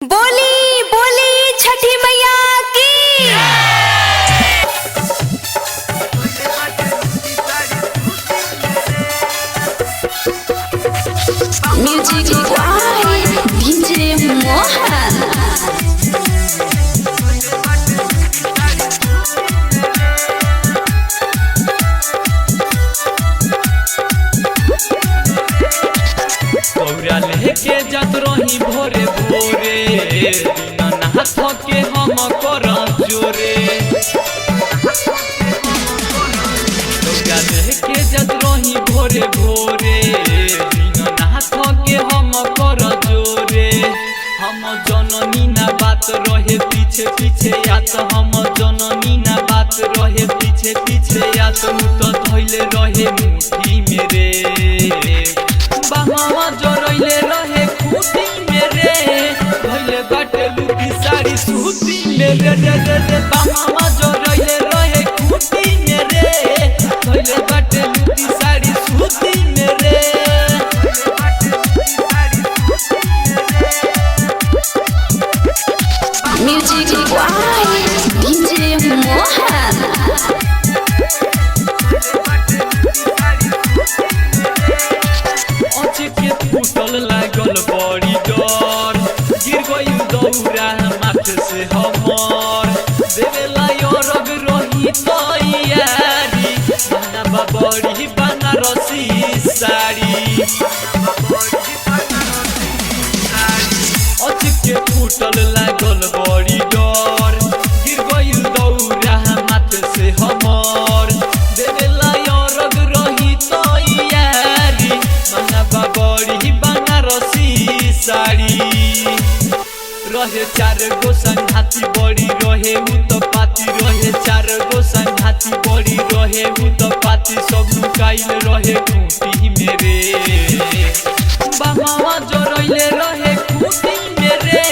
बोली बोली छठी मैया की। Music by DJ Mohan. कौरा लेके जात रही भोरे भोरे, बिना नाथ के हम कर जोरे। कौरा लेके जात रही भोरे भोरे, बिना नाथ के हम कर जोरे। हम जननी ना बात रहे पीछे पीछे यात, हम जननी ना बात रहे पीछे पीछे यात। तो धैले रहे मुट्ठी मेरे, बाहवा जरैले रहे खूटी मेरे, धैले बाटे लुटी साड़ी सूती मेरे रे रे रे। बाहवा जरैले रहे खूटी मेरे, धैले बाटे लुटी साड़ी सूती मेरे। Music by DJ Mohan. के फूटल लागल बड़ी डर, गिर गई दौरा माथे से हमर। देवेला अरग रही तैयारी, बना बड़ी बनारसी साड़ी। के फूटल लागल बड़ी डर, गिर गई दौरा माथे से हमर। देवेला अरग रही तैयारी, बना बड़ी बनारसी साड़ी। रहे चार गो संघाती बड़ी रहे उत्पाती, रहे चार गो संघाती बड़ी रहे उत्पाती। सब लुकाइल रहे खूटी मेरे, बाबा जरैले रहे खूटी मेरे,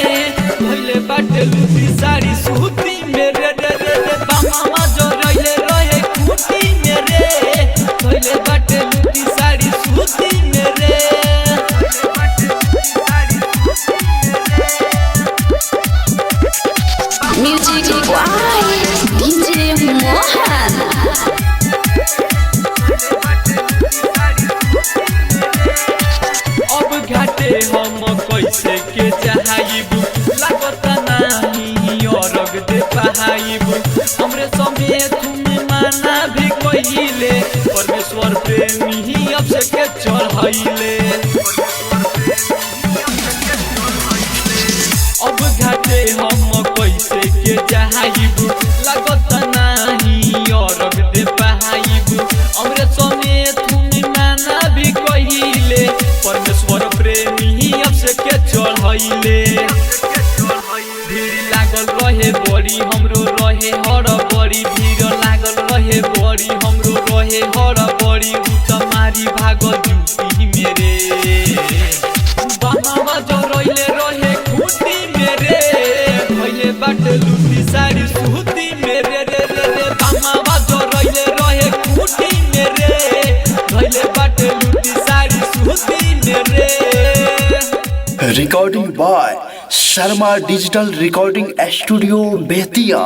धैले बाटे लुटी साड़ी सूती मेरे रे रे रे। बाबा जरैले रहे खूटी मेरे, धैले बाटे लुटी साड़ी सूती मेरे। Music by DJ Mohan. अब घाटे हम कैसे के चाहब, लागत नहीं अरग दे पाइब। हमरे समेत तुम्हें माना भी कहिले, परमेश्वर प्रेमी अब से के चढ़ैले। अब घाटे हम कैसे के चाहब, लागत नहीं अरग दे पाइब। हमरे समेत तुम्हें माना भी कहिले, परमेश्वर प्रेमी अब से के चढ़ैले। भीड़ लागल रहे बड़ी हमरो रहे हर बड़ी, भीड़ लागल रहे बड़ी हमरो रहे हर बड़ी। मारी भाग जूती मेरे, बाबा जरैले रहे खूटी मेरे, धैले बाटे लुटी साड़ी सूती मेरे रे रे रे। बाबा जरैले रहे खूटी मेरे, धैले बाटे लुटी साड़ी सूती मेरे। Recording by Sharma digital recording studio Bettiah.